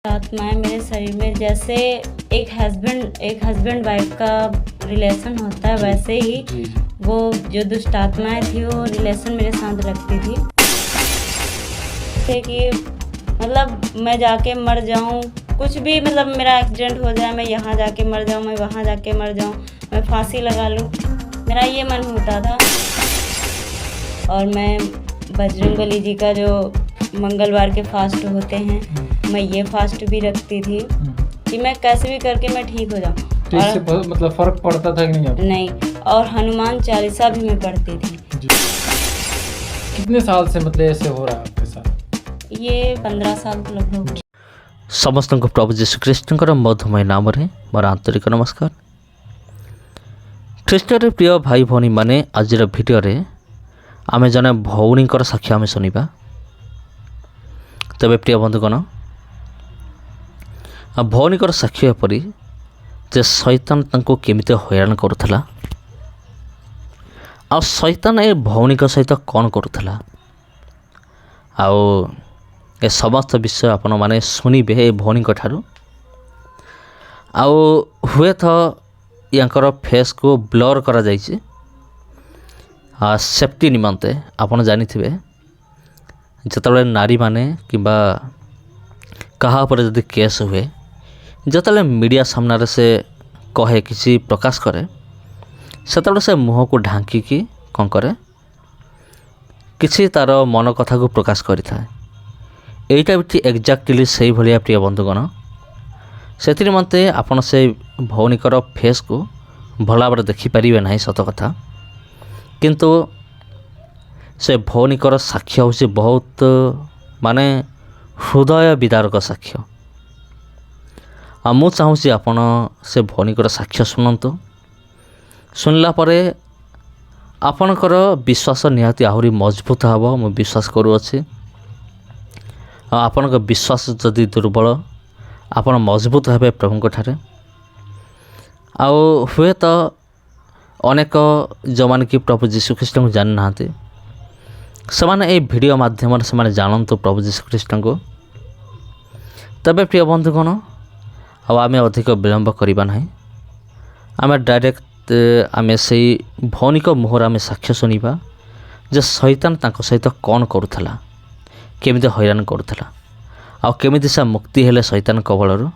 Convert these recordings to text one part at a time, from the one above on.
आत्माएं मेरे शरीर में जैसे एक हस्बैंड वाइफ का रिलेशन होता है, वैसे ही वो जो दुष्ट आत्माएं थी वो रिलेशन मेरे साथ रखती थी। जैसे कि मतलब मैं जाके मर जाऊं, कुछ भी मतलब मेरा एक्सीडेंट हो जाए, मैं यहाँ जाके मर जाऊं, मैं वहाँ जाके मर जाऊं, मैं फांसी लगा लूं, मेरा ये मन होता था। और मैं बजरंगबली जी का जो मंगलवार के फास्ट होते हैं, मैं ये फास्ट भी रखती थी कि मैं कैसे भी करके मैं ठीक हो जाऊँ। तो इससे मतलब फर्क पड़ता था कि नहीं आपको? नहीं, और हनुमान चालीसा भी मैं पढ़ती थी। कितने साल से मतलब ऐसे हो रहा है आपके साथ? ये 15 साल को लगभग। समस्त को प्रभु जीशुख्रीष्टर मधुमय नाम मोर आंतरिक नमस्कार। ख्रीष्टर प्रिय भाई भौणी मैंने आज भिडियो आम जने भौणी साक्षी आम शुणा। तेरे प्रिय बंधुगण, भौणीकर साक्षी एपरी जे शैतान तांको केमिते हैरान करुथला, आ शैतान ए भौणी सहित कौन करुथला, आउ ए समस्त विषय आपण माने शुणिबे ए भौणी ठारू। आउ हुए तो यांकर फेस को ब्लर करा जाइए सेफ्टी निमंते। आपण जानिथिबे जतबे नारी माने किंबा कहा पर जदि केस हुए, जतबे मीडिया सामने से कहे किसी प्रकाश करे, सेतबे से मुह को ढांकी कौन करे किसी तार मन कथा को प्रकाश करिथाए। एटा भी एक्जाक्टली से भाया प्रिय बंधुगण, से निमंते आपण से भौणीकर फेस को भल भाव देखिपारे ना सत कथा, किंतु से भौणीकर साक्ष्य हूँ बहुत माने हृदय विदारक साक्ष्य। मु चाहूँगी आपण से भौणीकर साक्ष्य शुणु। शुणला परे आपणकर विश्वास निहाती आहरी मजबूत हम मु विश्वास करुअछि। आपणक विश्वास जदि दुर्बल, आपण मजबूत हेबे प्रभुंक ठारे। आउ हुए तो अनेक जो माने कि प्रभु जीशुख्रीष्ट को जानि नाहांती, सेमाने ए वीडियो माध्यम से जानतु प्रभु जीशुख्रीष्ट को। तबे प्रिय बंधुगण, आम अधिक विलंब करवा ना, आम डायरेक्ट आम से भौणिक मुहर आम साक्ष्य शुणा जे शैतान तांको सहित कौन करुथला, केमिति हैरान करुथला, आ केमिति से मुक्ति हेले शैतान कबलरू।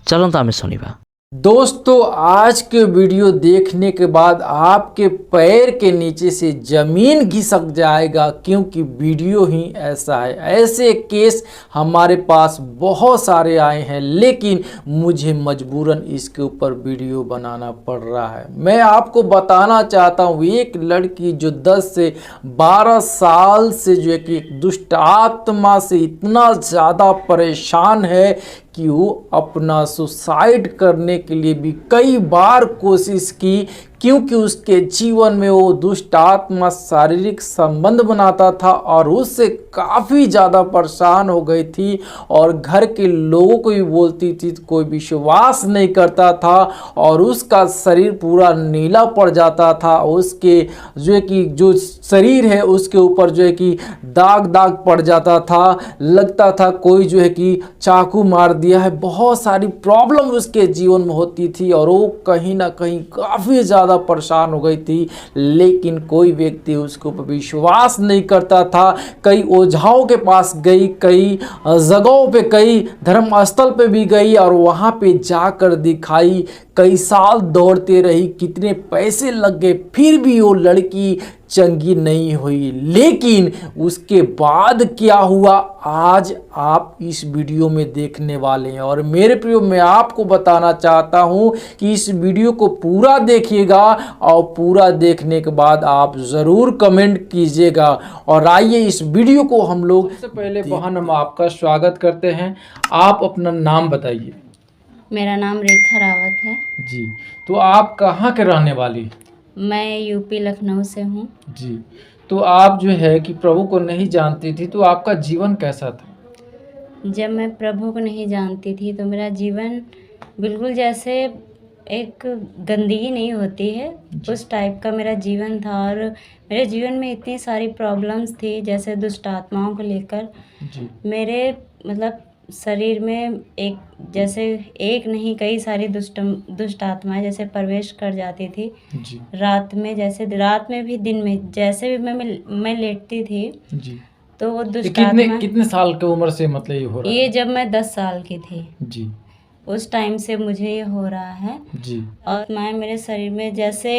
चलंतु आम शुणा। दोस्तों, आज के वीडियो देखने के बाद आपके पैर के नीचे से ज़मीन घिसक जाएगा, क्योंकि वीडियो ही ऐसा है। ऐसे केस हमारे पास बहुत सारे आए हैं, लेकिन मुझे मजबूरन इसके ऊपर वीडियो बनाना पड़ रहा है। मैं आपको बताना चाहता हूँ, एक लड़की जो 10 से 12 साल से जो है कि दुष्ट आत्मा से इतना ज़्यादा परेशान है कि वो अपना सुसाइड करने के लिए भी कई बार कोशिश की, क्योंकि उसके जीवन में वो दुष्ट आत्मा शारीरिक संबंध बनाता था और उससे काफ़ी ज़्यादा परेशान हो गई थी। और घर के लोगों को भी बोलती थी, कोई विश्वास नहीं करता था, और उसका शरीर पूरा नीला पड़ जाता था। उसके जो है कि जो शरीर है उसके ऊपर जो है कि दाग दाग पड़ जाता था, लगता था कोई जो है कि चाकू मार दिया है। बहुत सारी प्रॉब्लम उसके जीवन में होती थी और वो कहीं ना कहीं काफ़ी ज़्यादा परेशान हो गई थी, लेकिन कोई व्यक्ति उसके ऊपर विश्वास नहीं करता था। कई ओझाओं के पास गई, कई जगहों पे, कई धर्म स्थल पे भी गई और वहाँ पे जाकर दिखाई। कई साल दौड़ते रही, कितने पैसे लग गए, फिर भी वो लड़की चंगी नहीं हुई। लेकिन उसके बाद क्या हुआ, आज आप इस वीडियो में देखने वाले हैं। और मेरे प्रियो, मैं आपको बताना चाहता हूं कि इस वीडियो को पूरा देखिएगा और पूरा देखने के बाद आप ज़रूर कमेंट कीजिएगा। और आइए इस वीडियो को हम लोग, सबसे पहले बहन हम आपका स्वागत करते हैं। आप अपना नाम बताइए। मेरा नाम रेखा रावत है जी। तो आप कहाँ के रहने वाली? मैं यूपी लखनऊ से हूँ जी। तो आप जो है कि प्रभु को नहीं जानती थी, तो आपका जीवन कैसा था? जब मैं प्रभु को नहीं जानती थी तो मेरा जीवन बिल्कुल जैसे एक गंदगी नहीं होती है उस टाइप का मेरा जीवन था। और मेरे जीवन में इतनी सारी प्रॉब्लम्स थी, जैसे दुष्ट आत्माओं को लेकर। जी। मेरे मतलब शरीर में एक जैसे एक नहीं कई सारी दुष्ट आत्माएं जैसे प्रवेश कर जाती थी जी रात में, जैसे रात में भी दिन में, जैसे भी मैं लेटती थी जी। तो वो ये दुष्ट कितने आत्मा। कितने साल की उम्र से मतलब ये हो रहा ये है? जब मैं 10 साल की थी जी उस टाइम से मुझे ये हो रहा है। जी और मैं मेरे शरीर में जैसे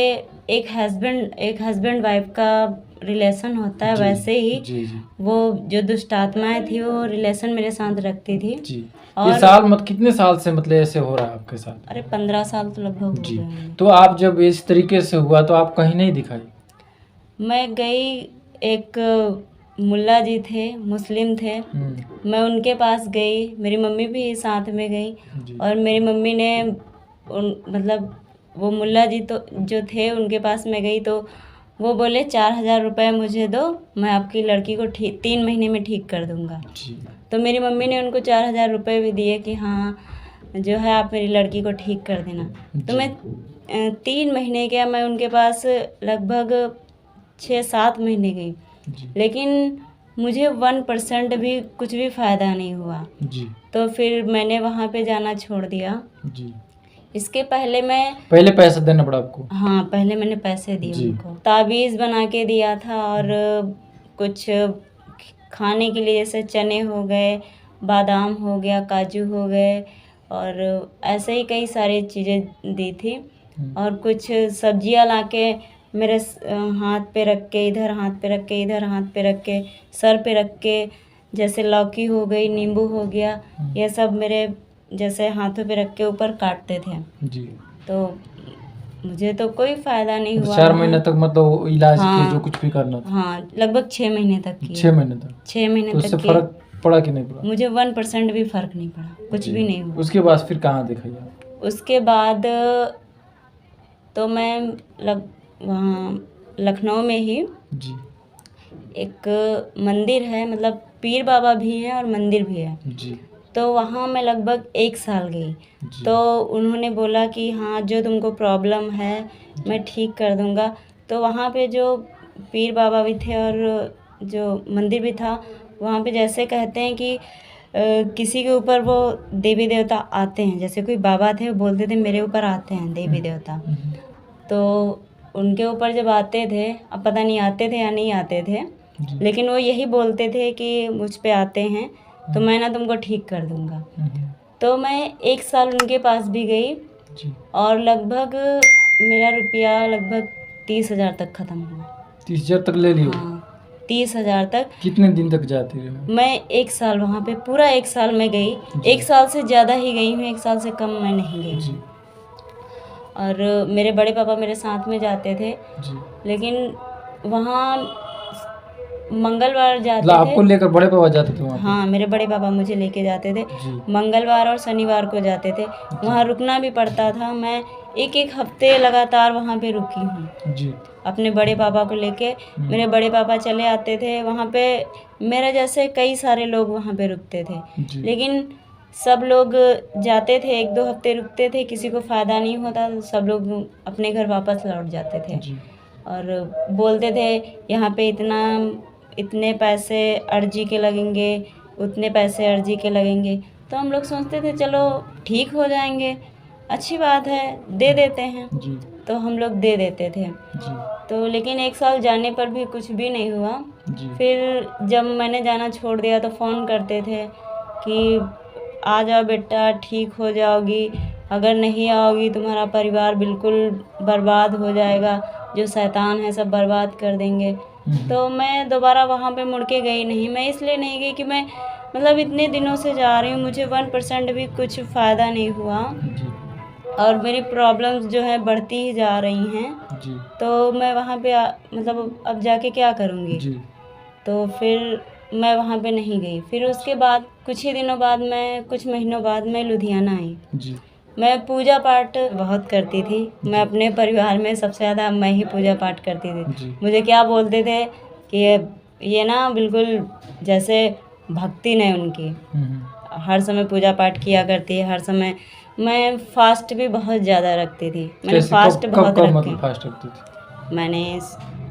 एक हस्बैंड वाइफ का रिलेशन होता है जी वैसे ही जी जी वो जो दुष्ट आत्माएं थी वो रिलेशन मेरे साथ रखती थी। जी। ये और साल कितने साल से मतलब ऐसे हो रहा है आपके साथ? अरे 15 साल तो लगभग हो जी। गए होंगे। तो आप जब इस तरीके से हुआ तो आप कहीं नहीं दिखाई? मैं गई, एक मुल्ला जी थे, मुस्लिम थे, मैं उनके पास गई, मेरी मम्मी भी साथ में गई। जी और मेरी मम्मी ने मतलब वो मुल्ला जी तो जो थे उनके पास मैं गई तो वो बोले 4,000 रुपये मुझे दो, मैं आपकी लड़की को 3 महीने में ठीक कर दूंगा। जी तो मेरी मम्मी ने उनको 4,000 रुपये भी दिए कि हाँ जो है आप मेरी लड़की को ठीक कर देना। तो जी। मैं 3 महीने गया, मैं उनके पास लगभग 6-7 महीने गई, जी लेकिन मुझे 1% भी कुछ भी फ़ायदा नहीं हुआ। जी तो फिर मैंने वहाँ पे जाना छोड़ दिया। जी। इसके पहले मैं पहले पैसा देना पड़ा आपको? हाँ पहले मैंने पैसे दिए जी। उनको, ताबीज़ बना के दिया था और कुछ खाने के लिए जैसे चने हो गए, बादाम हो गया, काजू हो गए और ऐसे ही कई सारी चीज़ें दी थी। और कुछ सब्जियां लाके मेरे हाथ पे रख के इधर, हाथ पे रख के इधर, हाथ पे रख के सर पे रख के, जैसे लौकी हो गई, नींबू हो गया, ये सब मेरे जैसे हाथों पे रख के ऊपर काटते थे। जी। तो मुझे तो कोई फ़ायदा नहीं हुआ 4 वहाँ। महीने तक मतलब इलाज हाँ। किए जो कुछ भी करना था? हाँ लगभग 6 महीने तक किए। 6 महीने तक? 6 महीने तो उससे तक फर्क पड़ा कि नहीं पड़ा? मुझे 1% भी फ़र्क नहीं पड़ा, कुछ जी। भी नहीं हुआ। उसके बाद फिर कहाँ दिखाई आप? उसके बाद तो मैं वहाँ लखनऊ में ही जी एक मंदिर है, मतलब पीर बाबा भी हैं और मंदिर भी है। जी तो वहाँ मैं लगभग 1 साल गई। जी। तो उन्होंने बोला कि हाँ जो तुमको प्रॉब्लम है मैं ठीक कर दूँगा। तो वहाँ पे जो पीर बाबा भी थे और जो मंदिर भी था, वहाँ पे जैसे कहते हैं कि किसी के ऊपर वो देवी देवता आते हैं, जैसे कोई बाबा थे वो बोलते थे मेरे ऊपर आते हैं देवी देवता। तो उनके ऊपर जब आते थे, अब पता नहीं आते थे या नहीं आते थे, लेकिन वो यही बोलते थे कि मुझ पे आते हैं तो मैं ना तुमको ठीक कर दूँगा। तो मैं 1 साल उनके पास भी गई जी। और लगभग मेरा रुपया लगभग 30,000 तक ख़त्म हुआ। 30,000 तक ले लियो? हाँ 30,000 तक। कितने दिन तक जाती रही? मैं 1 साल वहाँ पे, पूरा 1 साल मैं गई। 1 साल से ज़्यादा ही गई हूँ, 1 साल से कम मैं नहीं गई। जी और मेरे बड़े पापा मेरे साथ में जाते थे, जी। लेकिन वहाँ मंगलवार जाते मतलब आपको थे। लेकर बड़े पापा जाते थे वहाँ पे? हाँ मेरे बड़े पापा मुझे लेके जाते थे, जी मंगलवार और शनिवार को जाते थे। वहाँ रुकना भी पड़ता था। मैं 1-1 हफ्ते लगातार वहाँ पे रुकी हूँ जी अपने बड़े पापा को लेके। मेरे बड़े पापा चले आते थे वहाँ पे, मेरे जैसे कई सारे लोग वहाँ पे रुकते थे, जी लेकिन सब लोग जाते थे 1-2 हफ्ते रुकते थे, किसी को फ़ायदा नहीं होता तो सब लोग अपने घर वापस लौट जाते थे। जी और बोलते थे यहाँ पे इतने पैसे अर्जी के लगेंगे, उतने पैसे अर्जी के लगेंगे। तो हम लोग सोचते थे चलो ठीक हो जाएंगे, अच्छी बात है, दे देते हैं। जी तो हम लोग दे देते थे। जी तो लेकिन 1 साल जाने पर भी कुछ भी नहीं हुआ। जी फिर जब मैंने जाना छोड़ दिया तो फ़ोन करते थे कि आ जाओ बेटा, ठीक हो जाओगी, अगर नहीं आओगी तुम्हारा परिवार बिल्कुल बर्बाद हो जाएगा, जो शैतान है सब बर्बाद कर देंगे। तो मैं दोबारा वहाँ पे मुड़ के गई नहीं। मैं इसलिए नहीं गई कि मैं मतलब इतने दिनों से जा रही हूँ, मुझे 1% भी कुछ फ़ायदा नहीं हुआ जी और मेरी प्रॉब्लम्स जो है बढ़ती ही जा रही हैं। जी तो मैं वहाँ पे मतलब अब जाके क्या करूँगी? जी तो फिर मैं वहाँ पे नहीं गई। फिर उसके बाद कुछ ही दिनों बाद कुछ महीनों बाद मैं लुधियाना आई। जी मैं पूजा पाठ बहुत करती थी। मैं अपने परिवार में सबसे ज़्यादा मैं ही पूजा पाठ करती थी। जी मुझे क्या बोलते थे कि ये ना बिल्कुल जैसे भक्ति नहीं उनकी, हर समय पूजा पाठ किया करती है, हर समय। मैं फास्ट भी बहुत ज़्यादा रखती थी। मैंने कैसे फास्ट बहुत कब रखे। मतलब फास्ट रखती थी? मैंने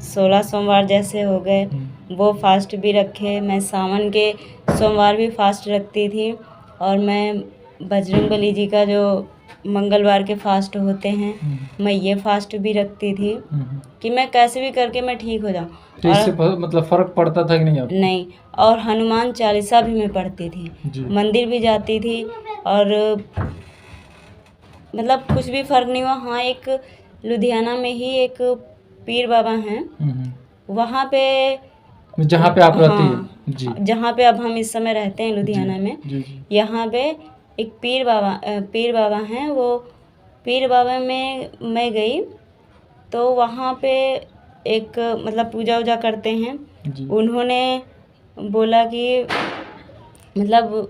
16 सोमवार जैसे हो गए वो फास्ट भी रखे। मैं सावन के सोमवार भी फास्ट रखती थी और मैं बजरंगबली जी का जो मंगलवार के फास्ट होते हैं मैं ये फास्ट भी रखती थी कि मैं कैसे भी करके मैं ठीक हो जाऊँ। तो इससे मतलब फर्क पड़ता था कि नहीं आपको? नहीं, और हनुमान चालीसा भी मैं पढ़ती थी, जी। मंदिर भी जाती थी और मतलब कुछ भी फर्क नहीं हुआ। हाँ, एक लुधियाना में ही एक पीर बाबा हैं, वहाँ पे जहाँ पे आप रहती हाँ, हैं? जी। जहाँ पे अब हम इस समय रहते हैं लुधियाना में, जी जी। यहाँ पे एक पीर बाबा हैं। वो पीर बाबा में मैं गई तो वहाँ पे एक मतलब पूजा वूजा करते हैं। जी। उन्होंने बोला कि मतलब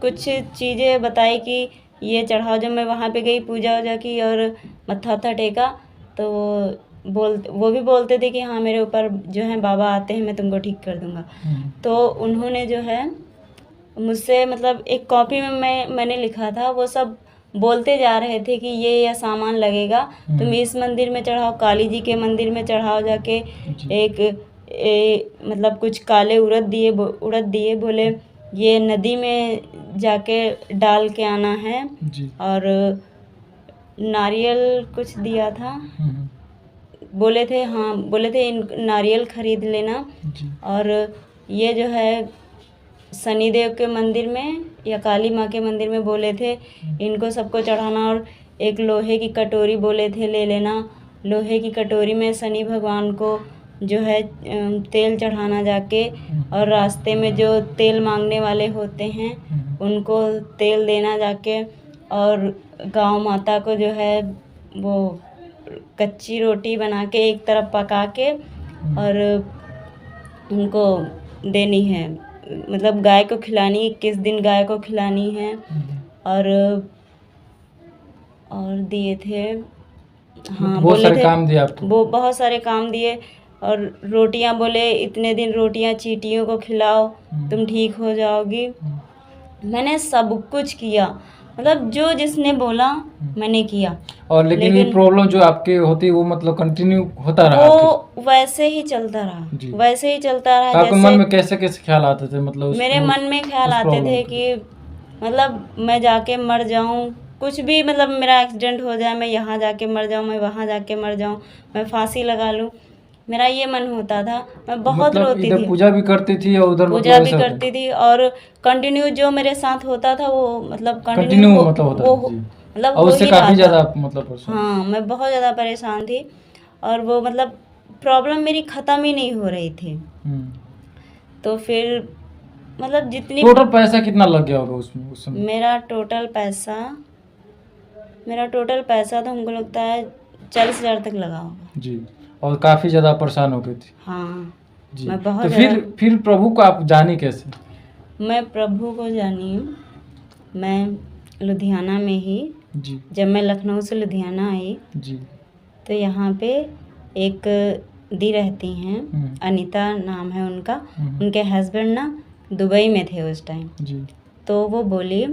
कुछ चीज़ें बताई कि ये चढ़ाओ। जब मैं वहाँ पे गई पूजा वूजा की और मत्था वत्था टेका तो वो भी बोलते थे कि हाँ मेरे ऊपर जो है बाबा आते हैं, मैं तुमको ठीक कर दूँगा। तो उन्होंने जो है मुझसे मतलब एक कॉपी में मैंने लिखा था, वो सब बोलते जा रहे थे कि ये सामान लगेगा, तुम इस मंदिर में चढ़ाओ, काली जी के मंदिर में चढ़ाओ जाके। मतलब कुछ काले उड़द दिए, बोले ये नदी में जाके डाल के आना है। जी। और नारियल कुछ दिया था, बोले थे नारियल खरीद लेना। जी। और ये जो है शनिदेव के मंदिर में या काली माँ के मंदिर में बोले थे इनको सबको चढ़ाना। और एक लोहे की कटोरी बोले थे ले लेना, लोहे की कटोरी में शनि भगवान को जो है तेल चढ़ाना जाके। और रास्ते में जो तेल मांगने वाले होते हैं उनको तेल देना जाके। और गाँव माता को जो है वो कच्ची रोटी बना के एक तरफ पका के और उनको देनी है, मतलब गाय को खिलानी, 21 दिन गाय को खिलानी है। और दिए थे, हाँ बहुत बोले सारे थे काम दिए आपको? वो बहुत सारे काम दिए। और रोटियां बोले इतने दिन रोटियां चींटियों को खिलाओ, तुम ठीक हो जाओगी। मैंने सब कुछ किया, मतलब जो जिसने बोला मैंने किया। और लेकिन ये प्रॉब्लम जो आपके होती है वो मतलब कंटिन्यू होता रहा? वो वैसे ही चलता रहा, वैसे ही चलता रहा। आपके मन में कैसे कैसे ख्याल आते थे? मतलब मेरे मन में ख्याल आते थे कि मतलब मैं जाके मर जाऊं, कुछ भी, मतलब मेरा एक्सीडेंट हो जाए, मैं यहाँ जाके मर जाऊं, मैं वहाँ जाके मर जाऊं, मैं फांसी लगा लूं। मेरा ये मन होता था। मैं बहुत मतलब रोती इधर थी, पूजा भी करती थी और उधर पूजा मतलब भी करती थी। और कंटिन्यू जो मेरे साथ होता था वो मतलब कंटिन्यू मतलब होता था जी। मतलब और हो उससे ही काफी रहा ज्यादा था। मतलब परेशान? हाँ, मैं बहुत ज़्यादा परेशान थी और वो मतलब प्रॉब्लम मेरी ख़त्म ही नहीं हो रही थी। तो फिर मतलब जितनी टोटल पैसा कितना लग गया होगा उसमें उस समय? मेरा टोटल पैसा तो हमको लगता है 40,000 तक लगा होगा जी। और काफी ज्यादा परेशान हो गई थी? हाँ जी। मैं बहुत तो फिर प्रभु को आप जानी कैसे? मैं प्रभु को जानी हूँ, मैं लुधियाना में ही, जी। जब मैं लखनऊ से लुधियाना आई जी। तो यहाँ पे एक दी रहती हैं, अनीता नाम है उनका। उनके हस्बैंड ना दुबई में थे उस टाइम। जी। तो वो बोली,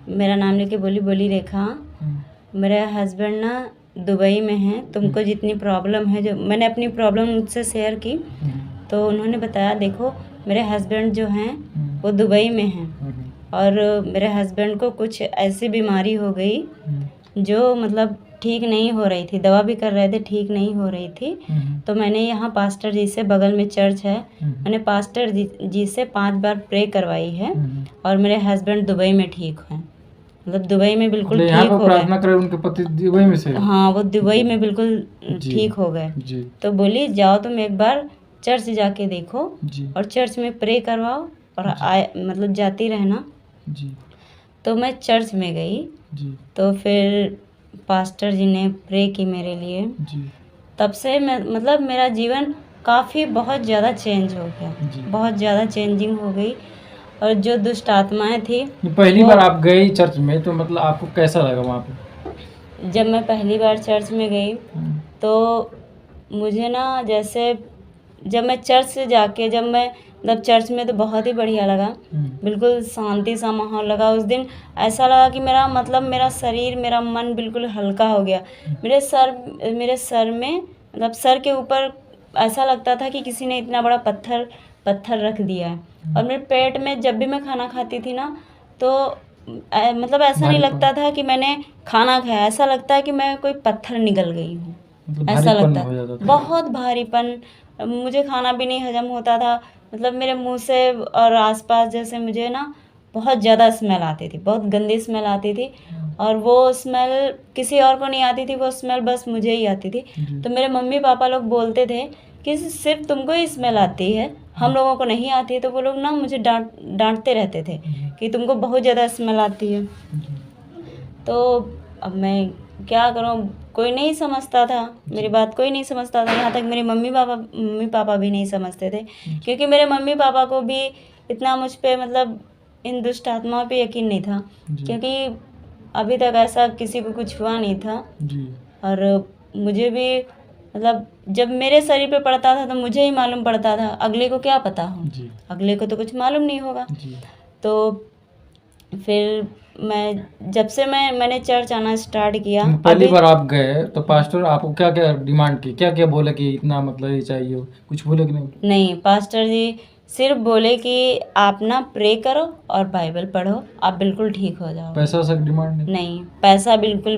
मेरा नाम लेके बोली रेखा मेरे हस्बैंड ना दुबई में हैं, तुमको जितनी प्रॉब्लम है, जो मैंने अपनी प्रॉब्लम उनसे शेयर की तो उन्होंने बताया देखो मेरे हस्बैंड जो हैं वो दुबई में हैं और मेरे हस्बैंड को कुछ ऐसी बीमारी हो गई जो मतलब ठीक नहीं हो रही थी, दवा भी कर रहे थे, ठीक नहीं हो रही थी। तो मैंने यहाँ पास्टर जी से, बगल में चर्च है, मैंने पास्टर जी से 5 बार प्रे करवाई है और मेरे हस्बैंड दुबई में ठीक हैं, मतलब दुबई में बिल्कुल ठीक हो गए। प्रार्थना करें उनके पति दुबई में से? हाँ, वो दुबई में बिल्कुल ठीक हो गए। तो बोली जाओ तुम एक बार चर्च जाके देखो और चर्च में प्रे करवाओ और मतलब जाती रहना। तो मैं चर्च में गई तो फिर पास्टर जी ने प्रे की मेरे लिए। तब से मैं मतलब मेरा जीवन काफ़ी बहुत ज़्यादा चेंज हो गया, बहुत ज़्यादा चेंजिंग हो गई। और जो दुष्ट आत्माएं थी, पहली बार आप गई चर्च में तो मतलब आपको कैसा लगा वहाँ पे? जब मैं पहली बार चर्च में गई तो मुझे ना जैसे जब मैं चर्च से जाके जब मैं मतलब चर्च में तो बहुत ही बढ़िया लगा, बिल्कुल शांति सा माहौल लगा। उस दिन ऐसा लगा कि मेरा मतलब मेरा शरीर, मेरा मन बिल्कुल हल्का हो गया। मेरे सर में मतलब सर के ऊपर ऐसा लगता था कि किसी ने इतना बड़ा पत्थर रख दिया है। और मेरे पेट में जब भी मैं खाना खाती थी ना तो मतलब ऐसा नहीं लगता था कि मैंने खाना खाया, ऐसा लगता है कि मैं कोई पत्थर निगल गई हूँ, मतलब ऐसा भारीपन लगता हो है। जाता था। बहुत भारीपन, मुझे खाना भी नहीं हजम होता था, मतलब मेरे मुंह से और आसपास जैसे मुझे ना बहुत ज़्यादा स्मेल आती थी, बहुत गंदी स्मेल आती थी, और वो स्मेल किसी और को नहीं आती थी, वो स्मेल बस मुझे ही आती थी। तो मेरे मम्मी पापा लोग बोलते थे कि सिर्फ तुमको ही स्मेल आती है, हम लोगों को नहीं आती है। तो वो लोग ना मुझे डांटते रहते थे कि तुमको बहुत ज़्यादा स्मेल आती है। तो अब मैं क्या करूँ, कोई नहीं समझता था, मेरी बात कोई नहीं समझता था, यहाँ तक मेरे मम्मी पापा भी नहीं समझते थे, क्योंकि मेरे मम्मी पापा को भी इतना मुझ पे मतलब इन दुष्ट आत्माओं पे यकीन नहीं था, क्योंकि अभी तक ऐसा किसी को कुछ हुआ नहीं था। और मुझे भी मतलब जब मेरे शरीर पे पड़ता था तो मुझे ही मालूम पड़ता था, अगले को क्या पता हो, अगले को तो कुछ मालूम नहीं होगा। तो फिर जब से मैंने चर्च आना स्टार्ट किया, पहली बार आप गए तो पास्टर आपको क्या क्या डिमांड की, क्या क्या बोले कि इतना मतलब ये चाहिए, कुछ बोले कि नहीं? नहीं, पास्टर जी सिर्फ बोले कि आप ना प्रे करो और बाइबल पढ़ो, आप बिल्कुल ठीक हो जाओ। पैसा से डिमांड नहीं? नहीं, पैसा बिल्कुल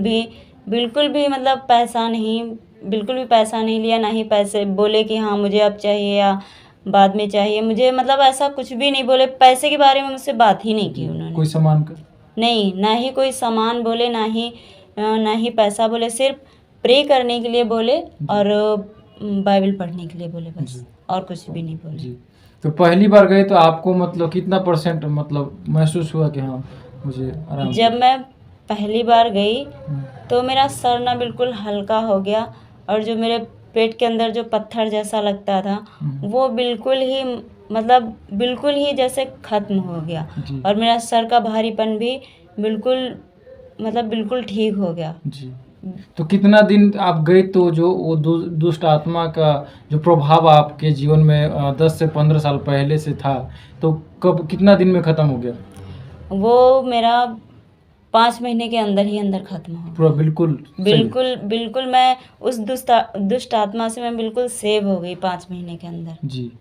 भी मतलब पैसा नहीं, बिल्कुल भी पैसा नहीं लिया, ना ही पैसे बोले कि हाँ मुझे अब चाहिए या बाद में चाहिए, मुझे मतलब ऐसा कुछ भी नहीं बोले, पैसे के बारे में मुझसे बात ही नहीं की उन्होंने। कोई सामान का नहीं, ना ही कोई सामान बोले, ना ही पैसा बोले, सिर्फ प्रे करने के लिए बोले और बाइबल पढ़ने के लिए बोले, बस और कुछ भी नहीं बोले। तो पहली बार गए तो आपको मतलब कितना % मतलब महसूस हुआ कि हाँ मुझे आराम? जब मैं पहली बार गई तो मेरा सर ना बिल्कुल हल्का हो गया, और जो मेरे पेट के अंदर जो पत्थर जैसा लगता था वो बिल्कुल ही जैसे ख़त्म हो गया, और मेरा सर का भारीपन भी बिल्कुल ठीक हो गया। जी। तो कितना दिन आप गए तो जो वो दुष्ट आत्मा का जो प्रभाव आपके जीवन में 10 से 15 साल पहले से था, तो कितना दिन में ख़त्म हो गया? वो मेरा 5 महीने के अंदर ही अंदर ख़त्म हो गया पूरा बिल्कुल मैं उस दुष्ट आत्मा से मैं बिल्कुल सेव हो गई 5 महीने के अंदर जी।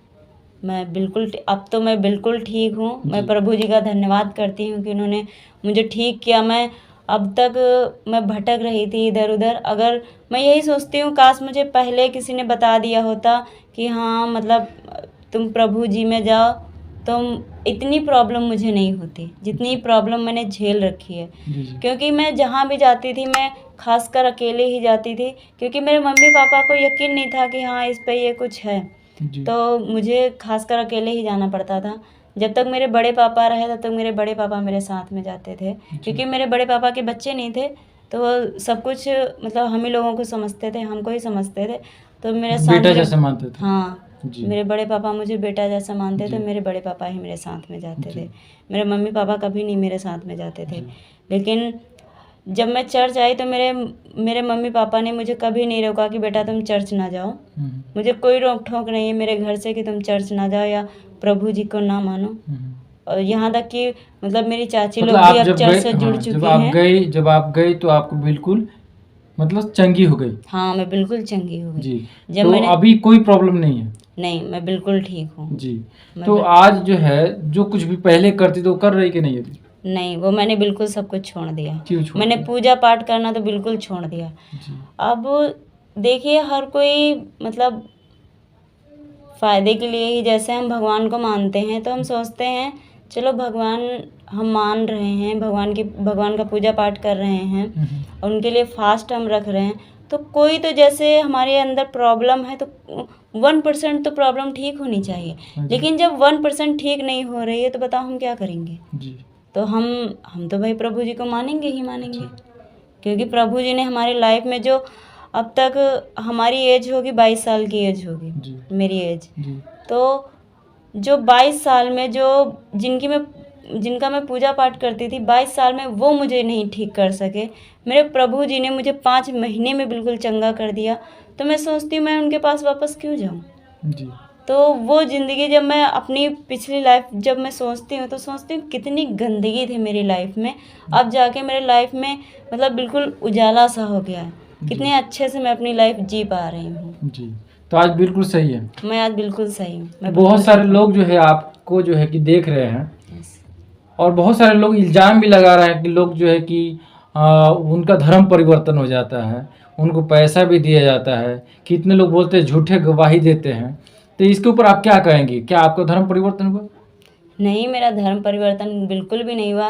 अब तो मैं बिल्कुल ठीक हूँ। मैं प्रभु जी का धन्यवाद करती हूँ कि उन्होंने मुझे ठीक किया। मैं अब तक मैं भटक रही थी इधर उधर, अगर मैं यही सोचती हूँ काश मुझे पहले किसी ने बता दिया होता कि हाँ मतलब तुम प्रभु जी में जाओ, तो इतनी प्रॉब्लम मुझे नहीं होती जितनी प्रॉब्लम मैंने झेल रखी है। क्योंकि मैं जहाँ भी जाती थी मैं खासकर अकेले ही जाती थी, क्योंकि मेरे मम्मी पापा को यकीन नहीं था कि हाँ इस पे ये कुछ है, तो मुझे खासकर अकेले ही जाना पड़ता था। जब तक मेरे बड़े पापा रहे तब तक मेरे बड़े पापा मेरे साथ में जाते थे, क्योंकि मेरे बड़े पापा के बच्चे नहीं थे, तो वो सब कुछ मतलब हम ही लोगों को समझते थे, हमको ही समझते थे, तो मेरे साथ बेटा जैसे मानते थे। हाँ, मेरे बड़े पापा मुझे बेटा जैसा मानते थे, मेरे बड़े पापा ही मेरे साथ में जाते थे, मेरे मम्मी पापा कभी नहीं मेरे साथ में जाते थे। लेकिन जब मैं चर्च आई तो मेरे मम्मी पापा ने मुझे कभी नहीं रोका कि बेटा तुम चर्च ना जाओ। मुझे कोई रोक टोक नहीं है मेरे घर से कि तुम चर्च ना जाओ या प्रभु जी को ना मानो। और यहाँ तक कि मतलब मेरी चाची लोग भी अब चर्च से जुड़ चुकी हैं। जब आप गई तो आपको बिल्कुल मतलब चंगी हो गई? हाँ, मैं बिल्कुल चंगी हो गई जी। तो अभी कोई प्रॉब्लम नहीं है? नहीं, मैं बिल्कुल ठीक हूँ जी। तो आज जो है जो कुछ भी पहले करती तो कर रही कि नहीं अभी? नहीं, वो मैंने बिल्कुल सब कुछ छोड़ दिया। क्यों छोड़ मैंने पूजा पाठ करना तो बिल्कुल छोड़ दिया। अब देखिए हर कोई मतलब फ़ायदे के लिए ही, जैसे हम भगवान को मानते हैं तो हम सोचते हैं चलो भगवान हम मान रहे हैं, भगवान का पूजा पाठ कर रहे हैं और उनके लिए फास्ट हम रख रहे हैं, तो कोई तो जैसे हमारे अंदर प्रॉब्लम है तो 1% तो प्रॉब्लम ठीक होनी चाहिए। लेकिन जब 1% ठीक नहीं हो रही है तो बताओ हम क्या करेंगे? तो हम तो भाई प्रभु जी को मानेंगे ही मानेंगे, क्योंकि प्रभु जी ने हमारी लाइफ में जो अब तक हमारी एज होगी 22 साल की एज होगी मेरी एज, तो जो 22 साल में जिनका मैं पूजा पाठ करती थी 22 साल में वो मुझे नहीं ठीक कर सके, मेरे प्रभु जी ने मुझे 5 महीने में बिल्कुल चंगा कर दिया। तो मैं सोचती हूँ मैं उनके पास वापस क्यों जाऊँ? तो वो ज़िंदगी जब मैं अपनी पिछली लाइफ जब मैं सोचती हूँ तो सोचती हूँ कितनी गंदगी थी मेरी लाइफ में, अब जाके मेरे लाइफ में मतलब बिल्कुल उजाला सा हो गया है, कितने अच्छे से मैं अपनी लाइफ जी पा रही हूँ जी। तो आज बिल्कुल सही है? मैं आज बिल्कुल सही हूँ। बहुत सारे लोग जो है आपको जो है कि देख रहे हैं और बहुत सारे लोग इल्ज़ाम भी लगा रहे हैं कि लोग जो है कि उनका धर्म परिवर्तन हो जाता है, उनको पैसा भी दिया जाता है। कितने लोग बोलते हैं झूठे गवाही देते हैं। तो इसके ऊपर आप क्या कहेंगे? क्या आपका धर्म परिवर्तन हुआ? नहीं, मेरा धर्म परिवर्तन बिल्कुल भी नहीं हुआ।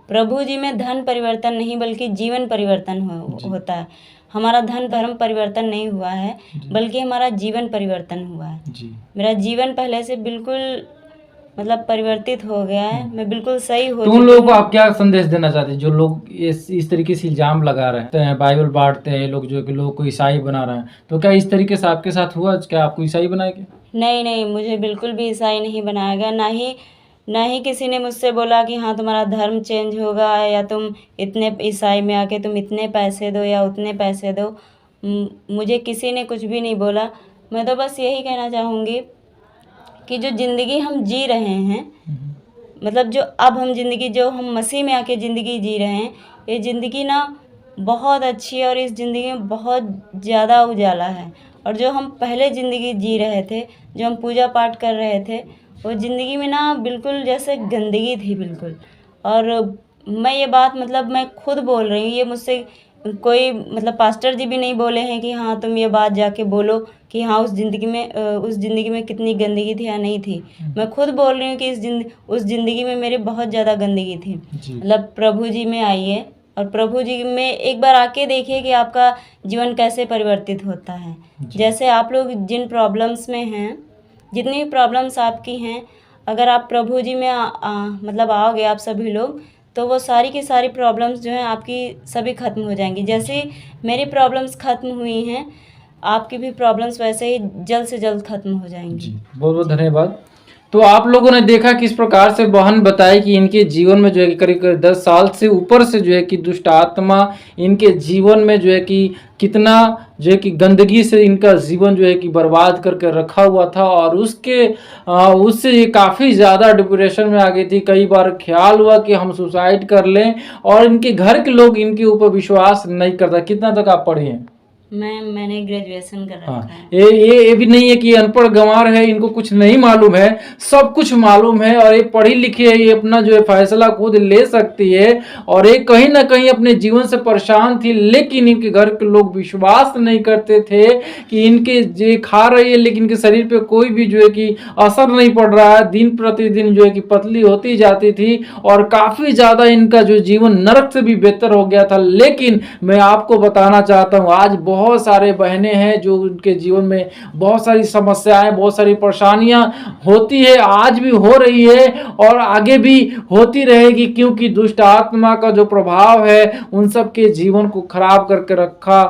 प्रभु जी में धन परिवर्तन नहीं बल्कि जीवन परिवर्तन होता है। हमारा धर्म परिवर्तन नहीं हुआ है, बल्कि हमारा जीवन परिवर्तन हुआ है। मेरा जीवन पहले से बिल्कुल मतलब परिवर्तित हो गया है। मैं बिल्कुल सही हो तो उन लोगों को आप क्या संदेश देना चाहते हैं जो लोग इस तरीके से इल्जाम लगा रहे हैं, बाइबल बांटते हैं लोग, जो कि लोग को ईसाई बना रहे हैं? तो क्या इस तरीके से आपके साथ हुआ? क्या आपको ईसाई बनाया गया? नहीं, मुझे बिल्कुल भी ईसाई नहीं बनाया गया। ना ही किसी ने मुझसे बोला कि हाँ तुम्हारा धर्म चेंज होगा, या तुम इतने ईसाई में आके तुम इतने पैसे दो या उतने पैसे दो। मुझे किसी ने कुछ भी नहीं बोला। मैं तो बस यही कहना चाहूँगी कि जो ज़िंदगी हम जी रहे हैं, मतलब जो अब हम ज़िंदगी, जो हम मसीह में आके ज़िंदगी जी रहे हैं, ये ज़िंदगी ना बहुत अच्छी है और इस ज़िंदगी में बहुत ज़्यादा उजाला है। और जो हम पहले ज़िंदगी जी रहे थे, जो हम पूजा पाठ कर रहे थे, वो ज़िंदगी में ना बिल्कुल जैसे गंदगी थी बिल्कुल। और मैं ये बात मतलब मैं खुद बोल रही हूँ, ये मुझसे कोई मतलब पास्टर जी भी नहीं बोले हैं कि हाँ तुम ये बात जाके बोलो कि हाँ उस ज़िंदगी में कितनी गंदगी थी या नहीं थी। मैं खुद बोल रही हूँ कि उस ज़िंदगी में मेरी बहुत ज़्यादा गंदगी थी। मतलब प्रभु जी में आइए और प्रभु जी में एक बार आके देखिए कि आपका जीवन कैसे परिवर्तित होता है। जैसे आप लोग जिन प्रॉब्लम्स में हैं, जितनी भी प्रॉब्लम्स आपकी हैं, अगर आप प्रभु जी में मतलब आओगे आप सभी लोग, तो वो सारी की सारी प्रॉब्लम्स जो हैं आपकी सभी ख़त्म हो जाएंगी। जैसे मेरी प्रॉब्लम्स ख़त्म हुई हैं, आपकी भी प्रॉब्लम्स वैसे ही जल्द से जल्द ख़त्म हो जाएंगी। बहुत बहुत धन्यवाद। तो आप लोगों ने देखा किस प्रकार से बहन बताई कि इनके जीवन में जो है कि करीब 10 साल से ऊपर से जो है कि दुष्ट आत्मा इनके जीवन में जो है कि कितना जो है कि गंदगी से इनका जीवन जो है कि बर्बाद करके रखा हुआ था। और उससे ये काफ़ी ज़्यादा डिप्रेशन में आ गई थी। कई बार ख्याल हुआ कि हम सुसाइड कर लें, और इनके घर के लोग इनके ऊपर विश्वास नहीं करता। कितना तक आप पढ़े हैं? मैंने ग्रेजुएशन कर रखा है। ये भी नहीं है कि अनपढ़ गंवार है, इनको कुछ नहीं मालूम है, सब कुछ मालूम है। और ये पढ़ी लिखी है, ये अपना जो है फैसला खुद ले सकती है। और ये कहीं ना कहीं अपने जीवन से परेशान थी, लेकिन इनके घर के लोग विश्वास नहीं करते थे कि इनके जो खा रही है लेकिन इनके शरीर पे कोई भी जो है कि असर नहीं पड़ रहा है। दिन प्रतिदिन जो है कि पतली होती जाती थी और काफ़ी ज़्यादा इनका जो जीवन नरक से भी बेहतर हो गया था। लेकिन मैं आपको बताना चाहता हूँ, आज बहुत सारे बहनें हैं जो उनके जीवन में बहुत सारी समस्याएं, बहुत सारी परेशानियां होती है, आज भी हो रही है और आगे भी होती रहेगी, क्योंकि दुष्ट आत्मा का जो प्रभाव है उन सब के जीवन को खराब करके रखा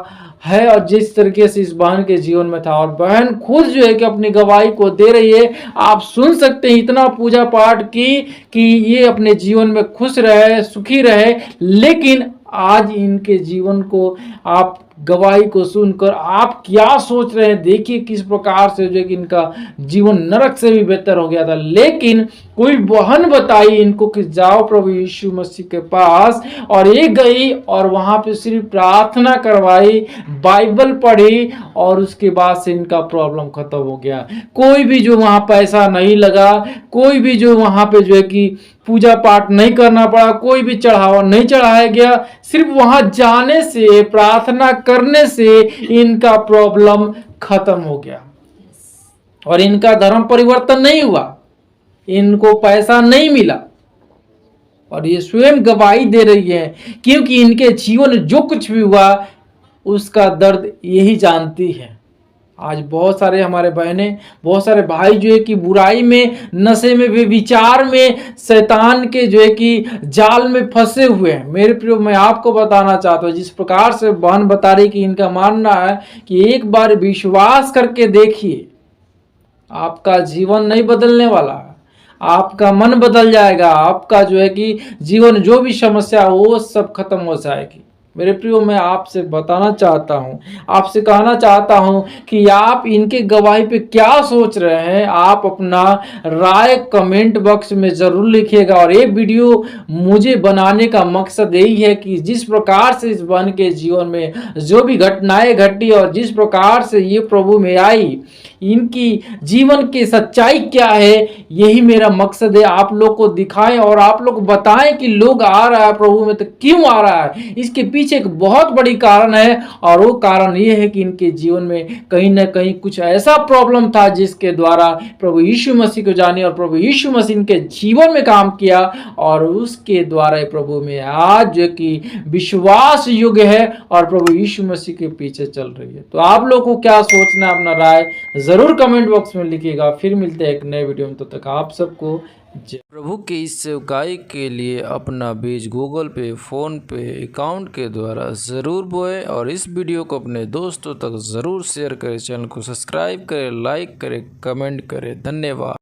है। और जिस तरीके से इस बहन के जीवन में था, और बहन खुद जो है कि अपनी गवाही को दे रही है। आप सुन सकते हैं, इतना पूजा पाठ की कि ये अपने जीवन में खुश रहे, सुखी रहे। लेकिन आज इनके जीवन को आप गवाही को सुनकर आप क्या सोच रहे हैं? देखिए किस प्रकार से जो कि इनका जीवन नरक से भी बेहतर हो गया था। लेकिन कोई बहन बताई इनको कि जाओ प्रभु यीशु मसीह के पास, और ये गई और वहां पे सिर्फ प्रार्थना करवाई, बाइबल पढ़ी, और उसके बाद से इनका प्रॉब्लम खत्म हो गया। कोई भी जो वहां पैसा नहीं लगा, कोई भी जो वहां पे जो है कि पूजा पाठ नहीं करना पड़ा, कोई भी चढ़ावा नहीं चढ़ाया गया। सिर्फ वहां जाने से, प्रार्थना करने से इनका प्रॉब्लम खत्म हो गया। और इनका धर्म परिवर्तन नहीं हुआ, इनको पैसा नहीं मिला। और ये स्वयं गवाही दे रही है, क्योंकि इनके जीवन जो कुछ भी हुआ उसका दर्द यही जानती है। आज बहुत सारे हमारे बहनें, बहुत सारे भाई जो है कि बुराई में, नशे में, विचार में, शैतान के जो है कि जाल में फंसे हुए हैं। मेरे प्रियो, मैं आपको बताना चाहता हूँ, जिस प्रकार से बहन बता रही कि इनका मानना है कि एक बार विश्वास करके देखिए, आपका जीवन नहीं बदलने वाला है, आपका मन बदल जाएगा। आपका जो है कि जीवन जो भी समस्या हो वो सब खत्म हो जाएगी। मेरे प्रियो, मैं आपसे बताना चाहता हूँ, आपसे कहना चाहता हूँ कि आप इनके गवाही पे क्या सोच रहे हैं। आप अपना राय कमेंट बॉक्स में ज़रूर लिखिएगा। और ये वीडियो मुझे बनाने का मकसद यही है कि जिस प्रकार से इस बहन के जीवन में जो भी घटनाएं घटी और जिस प्रकार से ये प्रभु में आई, इनकी जीवन की सच्चाई क्या है, यही मेरा मकसद है। आप लोग को दिखाएं और आप लोग बताएं कि लोग आ रहा है प्रभु में तो क्यों आ रहा है। इसके पीछे एक बहुत बड़ी कारण है और वो कारण ये है कि इनके जीवन में कहीं ना कहीं कुछ ऐसा प्रॉब्लम था जिसके द्वारा प्रभु यीशु मसीह को जाने और प्रभु यीशु मसीह इनके जीवन में काम किया और उसके द्वारा प्रभु में आज जो कि विश्वास योग्य है और प्रभु यीशु मसीह के पीछे चल रही है। तो आप लोग को क्या सोचना है, अपना राय जरूर कमेंट बॉक्स में लिखिएगा। फिर मिलते हैं एक नए वीडियो में, तब तक आप सबको जय। प्रभु की इस सेवकाई के लिए अपना बीज गूगल पे, फोन पे अकाउंट के द्वारा ज़रूर बोए और इस वीडियो को अपने दोस्तों तक ज़रूर शेयर करें। चैनल को सब्सक्राइब करें, लाइक करें, कमेंट करें। धन्यवाद।